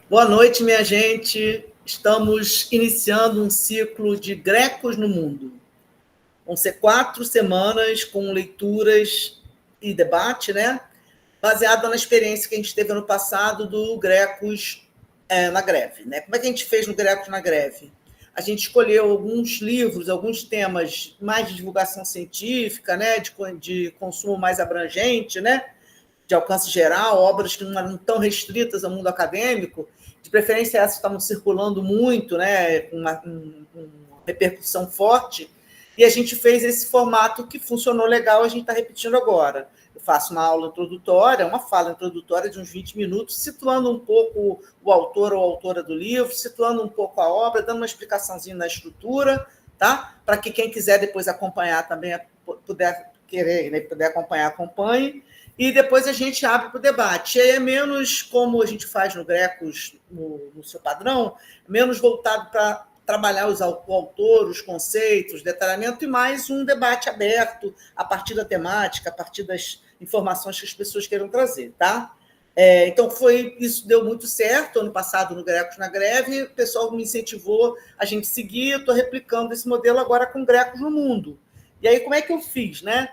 Boa noite, minha gente. Estamos iniciando um ciclo de Grecos no Mundo. Vão ser 4 semanas com leituras e debate, né? Baseado na experiência que a gente teve ano passado do Grecos na greve. Né? Como é que a gente fez no Grecos na greve? A gente escolheu alguns livros, alguns temas mais de divulgação científica, né? de consumo mais abrangente, né? De alcance geral, obras que não eram tão restritas ao mundo acadêmico, de preferência essas estavam circulando muito, né, com uma repercussão forte, e a gente fez esse formato que funcionou legal, a gente está repetindo agora. Eu faço uma aula introdutória, uma fala introdutória de uns 20 minutos, situando um pouco o autor ou autora do livro, situando um pouco a obra, dando uma explicaçãozinha na estrutura, tá? Para que quem quiser depois acompanhar também puder querer, né, puder acompanhar, acompanhe. E depois a gente abre para o debate. E aí é menos, como a gente faz no Grecos, no seu padrão, menos voltado para trabalhar o autor, os conceitos, detalhamento, e mais um debate aberto a partir da temática, a partir das informações que as pessoas queiram trazer. Tá? Então, isso deu muito certo. Ano passado, no Grecos na Greve, o pessoal me incentivou a gente seguir. Eu estou replicando esse modelo agora com Grecos no Mundo. E aí, como é que eu fiz, né?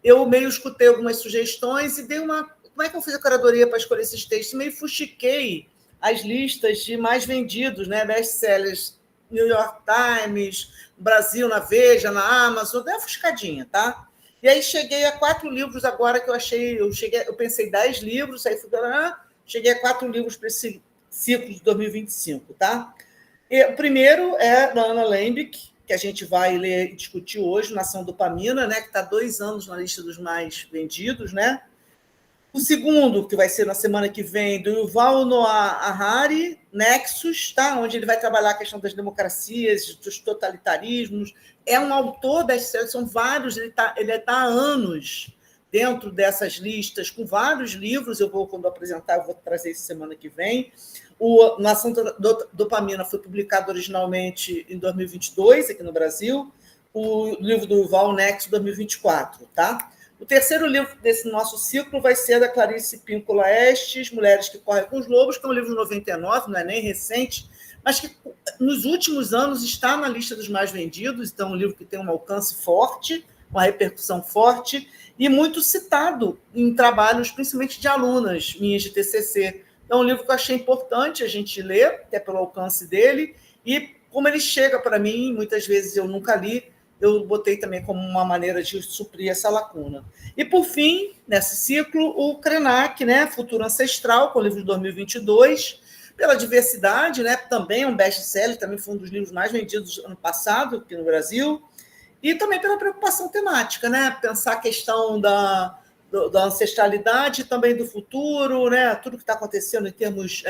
Eu meio escutei algumas sugestões e dei uma... Como é que eu fiz a curadoria para escolher esses textos? Meio fuxiquei as listas de mais vendidos, né? Best-sellers, New York Times, Brasil na Veja, na Amazon, dei uma fuscadinha, tá? E aí cheguei a 4 livros agora que eu achei... Eu pensei 10 livros, aí cheguei a 4 livros para esse ciclo de 2025, tá? E o primeiro é da Anna Lembke, que a gente vai ler e discutir hoje, Nação Dopamina, né, que está 2 anos na lista dos mais vendidos. Né? O segundo, que vai ser na semana que vem, do Yuval Noah Harari, Nexus, tá? Onde ele vai trabalhar a questão das democracias, dos totalitarismos. É um autor das séries, são vários, ele está há anos dentro dessas listas, com vários livros. Quando apresentar, eu vou trazer isso semana que vem. O Nação Dopamina foi publicado originalmente em 2022, aqui no Brasil. O livro do Yuval, Nexus, 2024, tá? O terceiro livro desse nosso ciclo vai ser da Clarice Píncola Estes, Mulheres que Correm com os Lobos, que é um livro de 99, não é nem recente, mas que nos últimos anos está na lista dos mais vendidos. Então, é um livro que tem um alcance forte, uma repercussão forte, e muito citado em trabalhos, principalmente de alunas minhas de TCC. Então, é um livro que eu achei importante a gente ler, até pelo alcance dele, e como ele chega para mim, muitas vezes eu nunca li, eu botei também como uma maneira de suprir essa lacuna. E, por fim, nesse ciclo, o Krenak, né, Futuro Ancestral, com o livro de 2022, pela diversidade, né, também é um best-seller, também foi um dos livros mais vendidos ano passado aqui no Brasil, e também pela preocupação temática, né, pensar a questão da ancestralidade, também do futuro, né, tudo que está acontecendo em termos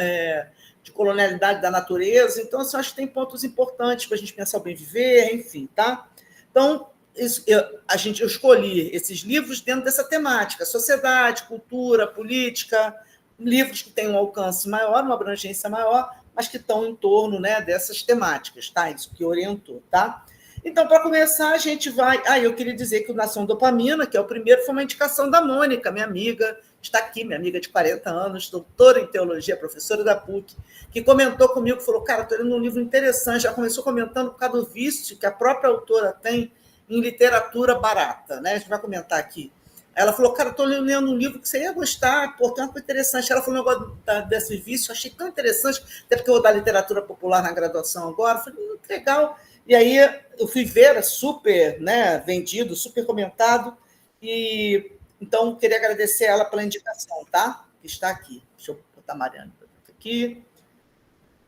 de colonialidade da natureza. Então, assim, acho que tem pontos importantes para a gente pensar o bem viver, enfim, tá? Então, eu escolhi esses livros dentro dessa temática: sociedade, cultura, política, livros que têm um alcance maior, uma abrangência maior, mas que estão em torno, né, dessas temáticas, tá? Isso que orientou, tá? Então, para começar, a gente vai... eu queria dizer que o Nação Dopamina, que é o primeiro, foi uma indicação da Mônica, minha amiga, está aqui, minha amiga de 40 anos, doutora em teologia, professora da PUC, que comentou comigo, falou: cara, estou lendo um livro interessante, já começou comentando por causa do vício que a própria autora tem em literatura barata, né? A gente vai comentar aqui. Ela falou: cara, estou lendo um livro que você ia gostar, portanto, interessante. Ela falou um negócio desse vício, achei tão interessante, até porque eu vou dar literatura popular na graduação agora. Falei: que legal. E aí eu fui ver, era super, né, vendido, super comentado, e então queria agradecer a ela pela indicação, tá? Que está aqui. Deixa eu botar a Mariana aqui.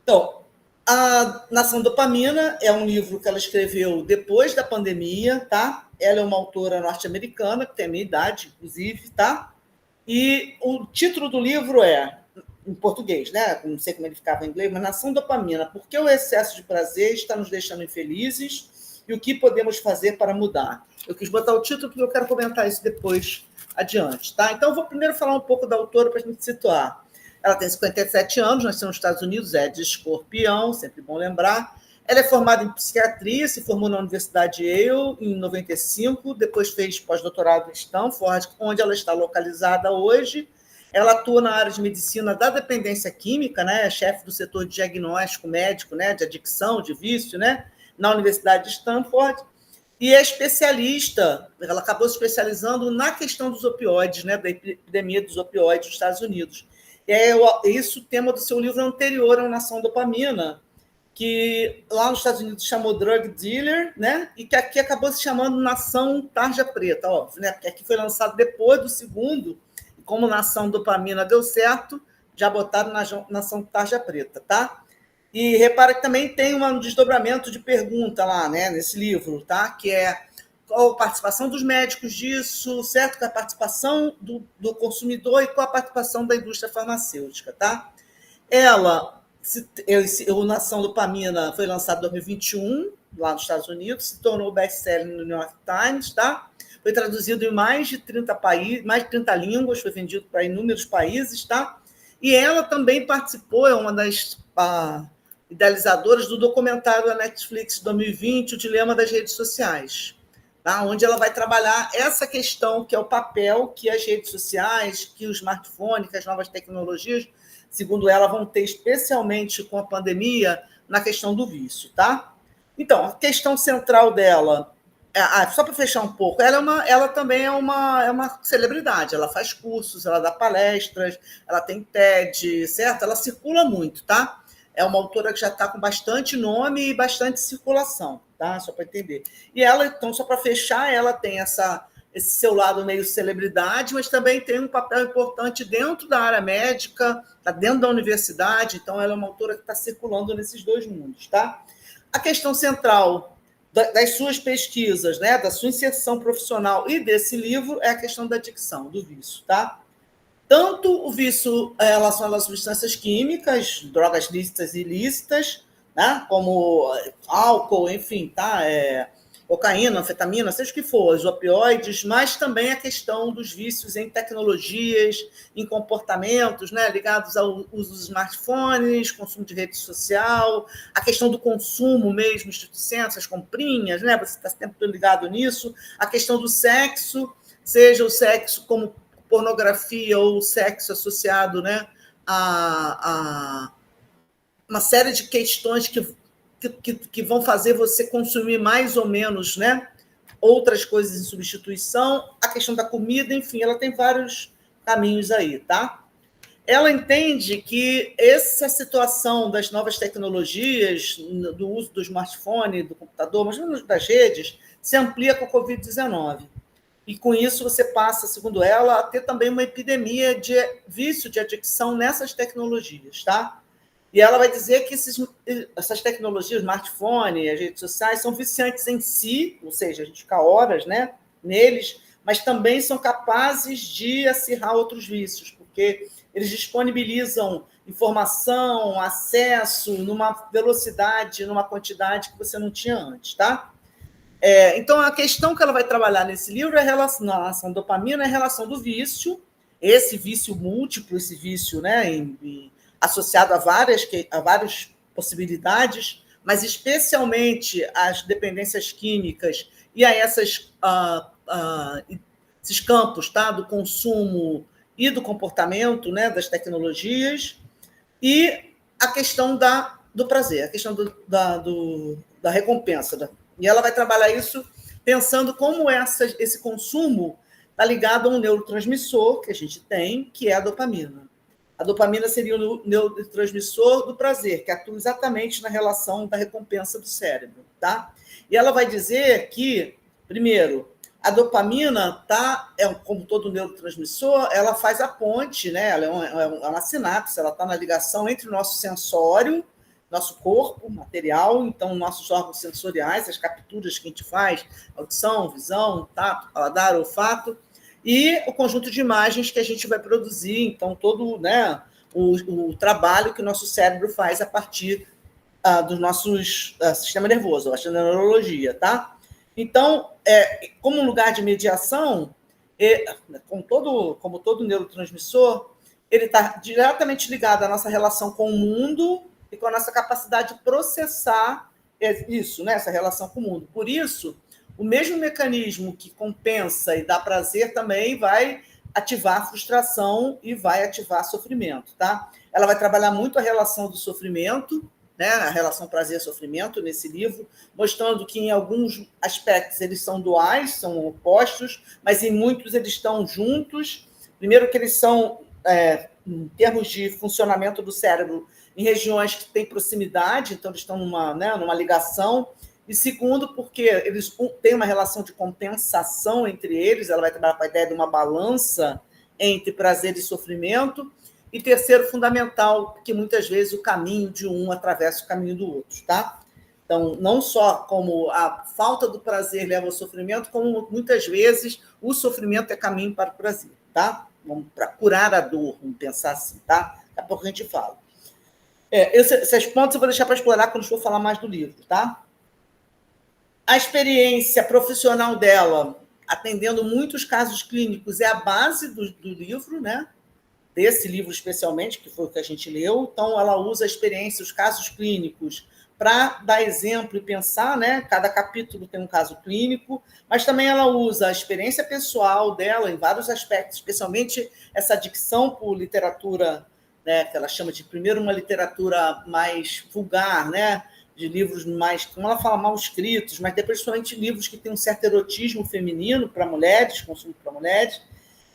Então, a Nação Dopamina é um livro que ela escreveu depois da pandemia, tá? Ela é uma autora norte-americana, que tem a minha idade, inclusive, tá? E o título do livro é, em português, né? Não sei como ele ficava em inglês, mas Nação Dopamina: por que o excesso de prazer está nos deixando infelizes e o que podemos fazer para mudar? Eu quis botar o título porque eu quero comentar isso depois adiante, tá? Então, eu vou primeiro falar um pouco da autora para a gente situar. Ela tem 57 anos, nasceu nos Estados Unidos, é de Escorpião, sempre bom lembrar. Ela é formada em psiquiatria, se formou na Universidade Yale em 95, depois fez pós-doutorado em Stanford, onde ela está localizada hoje. Ela atua na área de medicina da dependência química, né? É chefe do setor de diagnóstico médico, né? De adicção, de vício, né? Na Universidade de Stanford. E é especialista, ela acabou se especializando na questão dos opioides, né? Da epidemia dos opioides nos Estados Unidos. E é isso o tema do seu livro anterior, A Nação Dopamina, que lá nos Estados Unidos chamou Drug Dealer, né? E que aqui acabou se chamando Nação Tarja Preta, óbvio, né? Porque aqui foi lançado depois do segundo, e como Nação Dopamina deu certo, já botaram na Nação Tarja Preta, tá? E repara que também tem um desdobramento de pergunta lá, né? Nesse livro, tá? Que é qual a participação dos médicos disso, certo? Com a participação do consumidor e com a participação da indústria farmacêutica, tá? Ela, o Nação Dopamina foi lançado em 2021, lá nos Estados Unidos, se tornou best-seller no New York Times, tá? Foi traduzido em mais de 30 países, mais de 30 línguas, foi vendido para inúmeros países, tá? E ela também participou, é uma das idealizadoras do documentário da Netflix de 2020, O Dilema das Redes Sociais, tá? Onde ela vai trabalhar essa questão, que é o papel que as redes sociais, que o smartphone, que as novas tecnologias, segundo ela, vão ter especialmente com a pandemia, na questão do vício, tá? Então, a questão central dela, só para fechar um pouco, ela também é uma celebridade, ela faz cursos, ela dá palestras, ela tem TED, certo? Ela circula muito, tá? É uma autora que já está com bastante nome e bastante circulação, tá? Só para entender. E ela, então, só para fechar, ela tem esse seu lado meio celebridade, mas também tem um papel importante dentro da área médica, está dentro da universidade, então ela é uma autora que está circulando nesses dois mundos, tá? A questão central das suas pesquisas, né, da sua inserção profissional e desse livro é a questão da adicção, do vício, tá? Tanto o vício em relação às substâncias químicas, drogas lícitas e ilícitas, né, como álcool, enfim, tá? Cocaína, anfetamina, seja o que for, os opioides, mas também a questão dos vícios em tecnologias, em comportamentos, né, ligados ao uso dos smartphones, consumo de rede social, a questão do consumo mesmo, institucional, as comprinhas, né, você está sempre ligado nisso, a questão do sexo, seja o sexo como pornografia ou o sexo associado, né, a uma série de questões que vão fazer você consumir mais ou menos, né, outras coisas em substituição, a questão da comida, enfim, ela tem vários caminhos aí, tá? Ela entende que essa situação das novas tecnologias, do uso do smartphone, do computador, mas não das redes, se amplia com a Covid-19. E com isso você passa, segundo ela, a ter também uma epidemia de vício, de adicção nessas tecnologias, tá? E ela vai dizer que essas tecnologias, smartphone, as redes sociais, são viciantes em si, ou seja, a gente fica horas, né, neles, mas também são capazes de acirrar outros vícios, porque eles disponibilizam informação, acesso, numa velocidade, numa quantidade que você não tinha antes, tá? Então, a questão que ela vai trabalhar nesse livro é a relação dopamina, é a relação do vício, esse vício múltiplo, esse vício, né, associado a várias possibilidades, mas especialmente às dependências químicas e a esses campos, tá, do consumo e do comportamento, né, das tecnologias, e a questão do prazer, a questão da recompensa. E ela vai trabalhar isso pensando como esse consumo está ligado a um neurotransmissor que a gente tem, que é a dopamina. A dopamina seria o neurotransmissor do prazer, que atua exatamente na relação da recompensa do cérebro, tá? E ela vai dizer que, primeiro, a dopamina como todo neurotransmissor, ela faz a ponte, né? Ela é uma sinapse, ela está na ligação entre o nosso sensório, nosso corpo material, então nossos órgãos sensoriais, as capturas que a gente faz, audição, visão, tato, paladar, olfato, e o conjunto de imagens que a gente vai produzir, então todo, né, o trabalho que o nosso cérebro faz a partir do nosso sistema nervoso, a neurologia, tá? Então, como um lugar de mediação, como todo neurotransmissor, ele está diretamente ligado à nossa relação com o mundo e com a nossa capacidade de processar isso, né, essa relação com o mundo. Por isso, o mesmo mecanismo que compensa e dá prazer também vai ativar frustração e vai ativar sofrimento, tá? Ela vai trabalhar muito a relação do sofrimento, né? A relação prazer-sofrimento nesse livro, mostrando que em alguns aspectos eles são duais, são opostos, mas em muitos eles estão juntos. Primeiro que eles são, em termos de funcionamento do cérebro, em regiões que têm proximidade, então eles estão numa ligação. E segundo, porque eles têm uma relação de compensação entre eles, ela vai trabalhar com a ideia de uma balança entre prazer e sofrimento. E terceiro, fundamental, que muitas vezes o caminho de um atravessa o caminho do outro, tá? Então, não só como a falta do prazer leva ao sofrimento, como muitas vezes o sofrimento é caminho para o prazer, tá? Vamos para curar a dor, vamos pensar assim, tá? Daqui a pouco a gente fala. Esses pontos eu vou deixar para explorar quando for falar mais do livro, tá? A experiência profissional dela, atendendo muitos casos clínicos, é a base do livro, né? Desse livro especialmente, que foi o que a gente leu. Então, ela usa a experiência, os casos clínicos, para dar exemplo e pensar, né? Cada capítulo tem um caso clínico, mas também ela usa a experiência pessoal dela em vários aspectos, especialmente essa dicção por literatura, né? Que ela chama de, primeiro, uma literatura mais vulgar, né? De livros mais, como ela fala, mal escritos, mas depois, principalmente, livros que têm um certo erotismo feminino para mulheres, consumo para mulheres.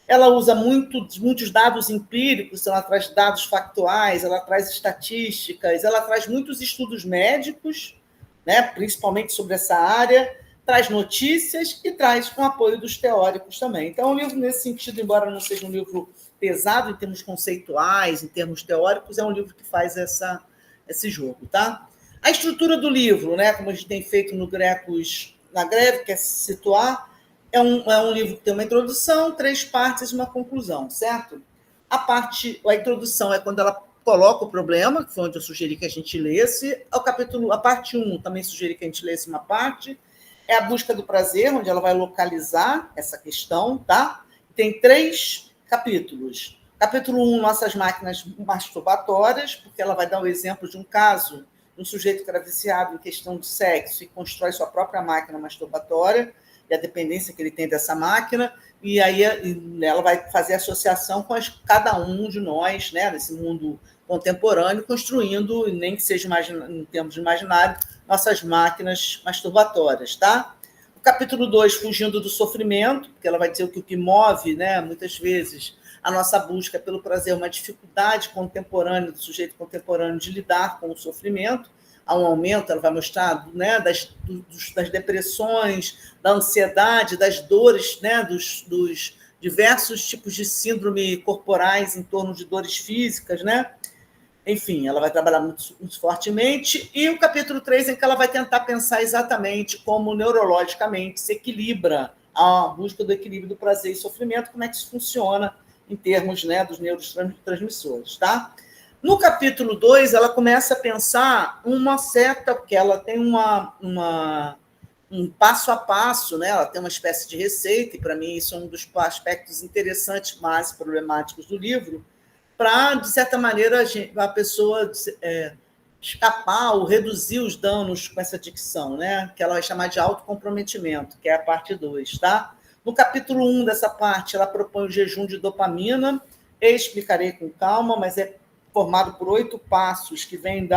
Ela usa muitos dados empíricos, ela traz dados factuais, ela traz estatísticas, ela traz muitos estudos médicos, né, principalmente sobre essa área, traz notícias e traz com apoio dos teóricos também. Então, é um livro, nesse sentido, embora não seja um livro pesado em termos conceituais, em termos teóricos, é um livro que faz esse jogo, tá? A estrutura do livro, né, como a gente tem feito no Grecos na Greve, que é se situar, é um livro que tem uma introdução, 3 partes e uma conclusão, certo? A introdução é quando ela coloca o problema, que foi onde eu sugeri que a gente lesse. A parte 1, também sugeri que a gente lesse uma parte. É a busca do prazer, onde ela vai localizar essa questão, tá? Tem 3 capítulos. Capítulo 1, nossas máquinas masturbatórias, porque ela vai dar o exemplo de um caso de um sujeito que era viciado em questão de sexo e constrói sua própria máquina masturbatória, e a dependência que ele tem dessa máquina, e aí ela vai fazer associação com cada um de nós, né, nesse mundo contemporâneo, construindo, nem que seja em termos de imaginário, nossas máquinas masturbatórias, tá? O capítulo 2, fugindo do sofrimento, porque ela vai dizer que o que move, né, muitas vezes, a nossa busca pelo prazer é uma dificuldade contemporânea, do sujeito contemporâneo de lidar com o sofrimento. Há um aumento, ela vai mostrar, né, das depressões, da ansiedade, das dores, né, dos diversos tipos de síndrome corporais em torno de dores físicas, né? Enfim, ela vai trabalhar muito fortemente. E o capítulo 3, em que ela vai tentar pensar exatamente como neurologicamente se equilibra a busca do equilíbrio do prazer e sofrimento, como é que isso funciona em termos, né, dos neurotransmissores, tá? No capítulo 2, ela começa a pensar porque ela tem um passo a passo, né? Ela tem uma espécie de receita, e para mim isso é um dos aspectos interessantes, mas problemáticos do livro, para, de certa maneira, a pessoa escapar ou reduzir os danos com essa dicção, né? Que ela vai chamar de autocomprometimento, que é a parte 2, tá? No capítulo 1 dessa parte, ela propõe o jejum de dopamina, eu explicarei com calma, mas é formado por 8 passos que vêm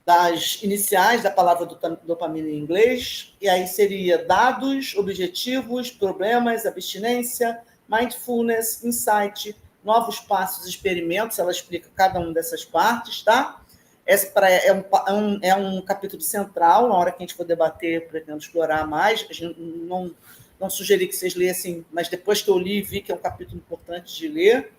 das iniciais da palavra dopamina em inglês, e aí seria dados, objetivos, problemas, abstinência, mindfulness, insight, novos passos, experimentos, ela explica cada uma dessas partes, tá? Essa é um capítulo central, na hora que a gente for debater, pretendo explorar mais, a gente não sugeri que vocês lessem, mas depois que eu li, vi que é um capítulo importante de ler.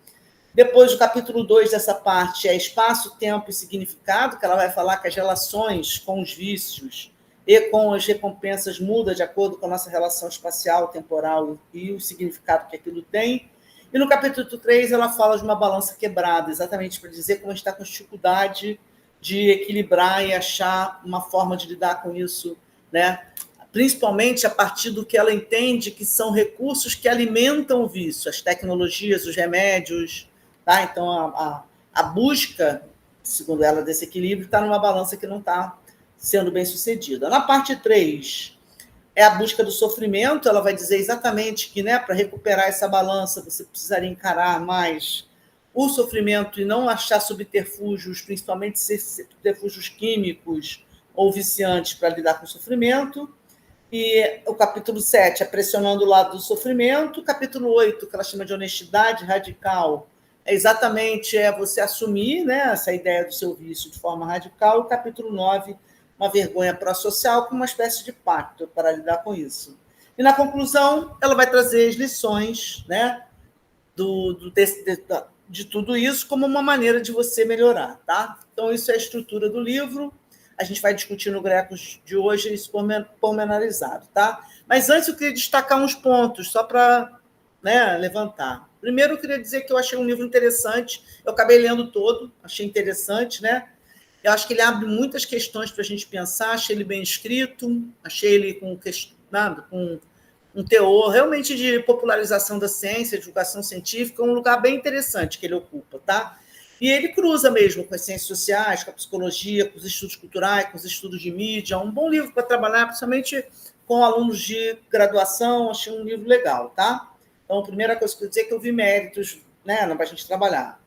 Depois, o capítulo 2 dessa parte é espaço, tempo e significado, que ela vai falar que as relações com os vícios e com as recompensas mudam de acordo com a nossa relação espacial, temporal e o significado que aquilo tem. E no capítulo 3, ela fala de uma balança quebrada, exatamente para dizer como a gente está com dificuldade de equilibrar e achar uma forma de lidar com isso, né? Principalmente a partir do que ela entende que são recursos que alimentam o vício, as tecnologias, os remédios, tá? Então, a busca, segundo ela, desse equilíbrio está numa balança que não está sendo bem sucedida. Na parte 3, é a busca do sofrimento. Ela vai dizer exatamente que, né, para recuperar essa balança, você precisaria encarar mais o sofrimento e não achar subterfúgios, principalmente subterfúgios químicos ou viciantes para lidar com o sofrimento. E o capítulo 7 é pressionando o lado do sofrimento. O capítulo 8, que ela chama de honestidade radical, é exatamente você assumir, né, essa ideia do seu vício de forma radical. O capítulo 9, uma vergonha pró-social, com uma espécie de pacto para lidar com isso. E, na conclusão, ela vai trazer as lições, né, de tudo isso como uma maneira de você melhorar. Tá? Então, isso é a estrutura do livro. A gente vai discutir no Grecos de hoje isso pormenorizado. Tá? Mas antes eu queria destacar uns pontos, só para, né, levantar. Primeiro, eu queria dizer que eu achei um livro interessante. Eu acabei lendo todo, achei interessante, né? Eu acho que ele abre muitas questões para a gente pensar, achei ele bem escrito, achei ele com um teor realmente de popularização da ciência, divulgação científica, um lugar bem interessante que ele ocupa, tá? E ele cruza mesmo com as ciências sociais, com a psicologia, com os estudos culturais, com os estudos de mídia. Um bom livro para trabalhar, principalmente com alunos de graduação. Achei um livro legal, tá? Então, a primeira coisa que eu dizer é que eu vi méritos, né, para a gente trabalhar.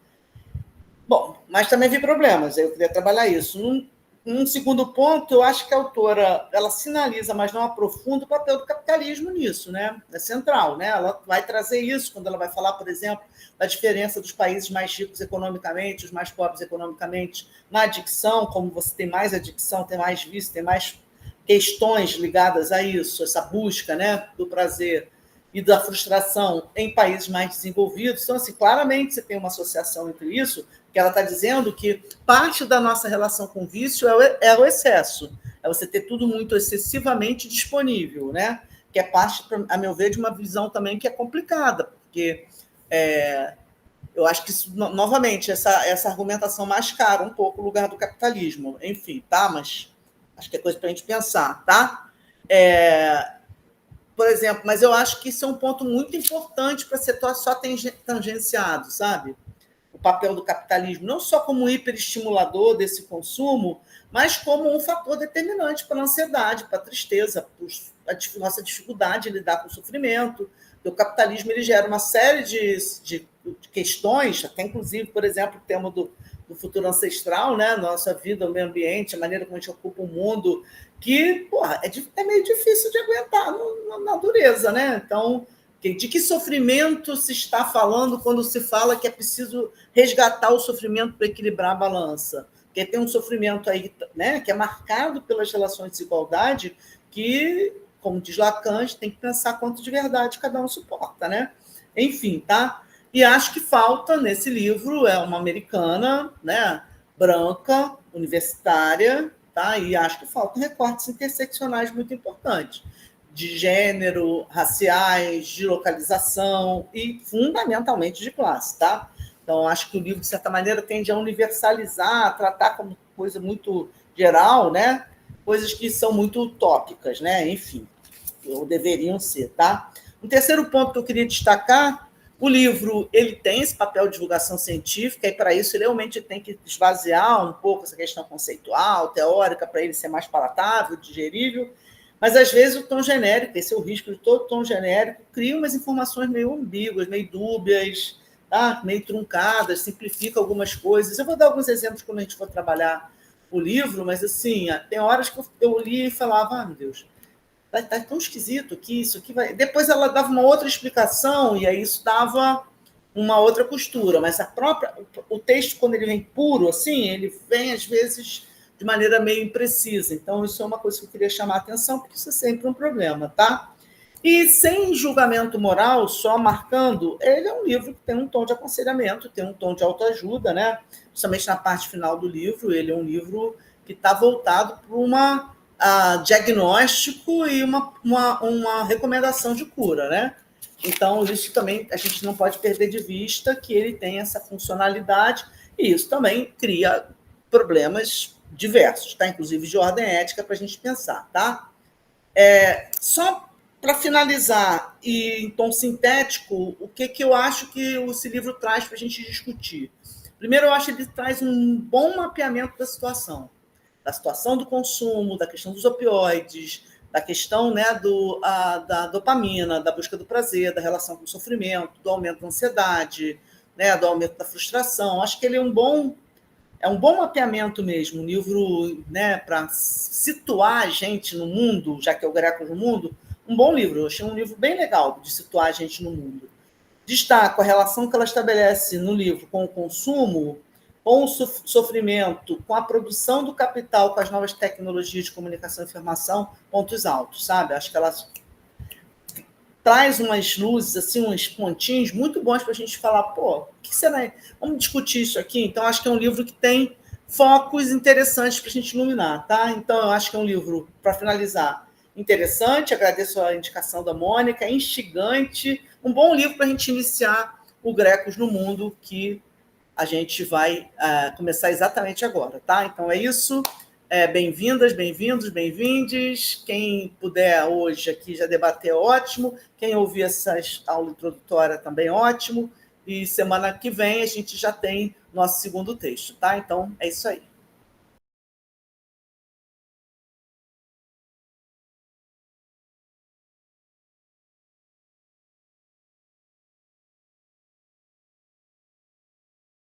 Bom, mas também vi problemas, eu queria trabalhar isso. Num segundo ponto, eu acho que a autora ela sinaliza, mas não aprofunda, o papel do capitalismo nisso, né? É central, né? Ela vai trazer isso quando ela vai falar, por exemplo, da diferença dos países mais ricos economicamente, os mais pobres economicamente, na adicção, como você tem mais adicção, tem mais vício, tem mais questões ligadas a isso, essa busca, né, do prazer e da frustração em países mais desenvolvidos. Então, assim, claramente você tem uma associação entre isso, que ela está dizendo que parte da nossa relação com o vício é o excesso, é você ter tudo muito excessivamente disponível, né? Que é parte, a meu ver, de uma visão também que é complicada, porque eu acho que, isso, novamente, essa argumentação mascara um pouco o lugar do capitalismo. Enfim, tá? Mas acho que é coisa para a gente pensar, tá? Por exemplo, mas eu acho que isso é um ponto muito importante para ser só tangenciado, sabe? O papel do capitalismo, não só como hiperestimulador desse consumo, mas como um fator determinante para a ansiedade, para a tristeza, para a nossa dificuldade de lidar com o sofrimento. O capitalismo ele gera uma série de questões, até inclusive, por exemplo, o tema do futuro ancestral, né? Nossa vida, o meio ambiente, a maneira como a gente ocupa o mundo, que é meio difícil de aguentar na dureza, né? Então, de que sofrimento se está falando quando se fala que é preciso resgatar o sofrimento para equilibrar a balança? Porque tem um sofrimento aí, né, que é marcado pelas relações de desigualdade, que, como diz Lacan, tem que pensar quanto de verdade cada um suporta, né? Enfim, tá? E acho que falta nesse livro, é uma americana, né, branca, universitária, tá? E acho que faltam recortes interseccionais muito importantes, de gênero, raciais, de localização e, fundamentalmente, de classe, tá? Então, acho que o livro, de certa maneira, tende a universalizar, a tratar como coisa muito geral, né? Coisas que são muito utópicas, né? Enfim, ou deveriam ser, tá? Um terceiro ponto que eu queria destacar, o livro ele tem esse papel de divulgação científica e, para isso, ele realmente tem que esvaziar um pouco essa questão conceitual, teórica, para ele ser mais palatável, digerível. Mas, às vezes, o tom genérico, esse é o risco de todo tom genérico, cria umas informações meio ambíguas, meio dúbias, tá? Meio truncadas, simplifica algumas coisas. Eu vou dar alguns exemplos quando a gente for trabalhar o livro, mas, assim, tem horas que eu li e falava, meu Deus, tá tão esquisito aqui, isso aqui vai... Depois ela dava uma outra explicação e aí isso dava uma outra costura, mas o texto, quando ele vem puro, assim, ele vem, às vezes, de maneira meio imprecisa. Então, isso é uma coisa que eu queria chamar a atenção, porque isso é sempre um problema, tá? E sem julgamento moral, só marcando, ele é um livro que tem um tom de aconselhamento, tem um tom de autoajuda, né? Principalmente na parte final do livro, ele é um livro que está voltado para diagnóstico e uma recomendação de cura, né? Então, isso também a gente não pode perder de vista que ele tem essa funcionalidade e isso também cria problemas diversos, tá? Inclusive de ordem ética para a gente pensar, tá? Só para finalizar e em tom sintético, o que eu acho que esse livro traz para a gente discutir? Primeiro, eu acho que ele traz um bom mapeamento da situação do consumo, da questão dos opioides, da questão, né, da dopamina, da busca do prazer, da relação com o sofrimento, do aumento da ansiedade, né, do aumento da frustração. Acho que ele é um bom mapeamento mesmo, um livro, né, para situar a gente no mundo, já que é o Grecos no Mundo, um bom livro. Eu achei um livro bem legal de situar a gente no mundo. Destaco a relação que ela estabelece no livro com o consumo, com o sofrimento, com a produção do capital, com as novas tecnologias de comunicação e informação, pontos altos, sabe? Acho que ela traz umas luzes, assim, uns pontinhos muito bons para a gente falar, pô, o que será? Vamos discutir isso aqui? Então, acho que é um livro que tem focos interessantes para a gente iluminar, tá? Então, eu acho que é um livro, para finalizar, interessante, agradeço a indicação da Mônica, instigante, um bom livro para a gente iniciar o Grecos no Mundo, que a gente vai começar exatamente agora, tá? Então, é isso. Bem-vindas, bem-vindos, bem-vindes. Quem puder hoje aqui já debater, ótimo. Quem ouvir essa aula introdutória também, ótimo. E semana que vem a gente já tem nosso segundo texto, tá? Então, é isso aí.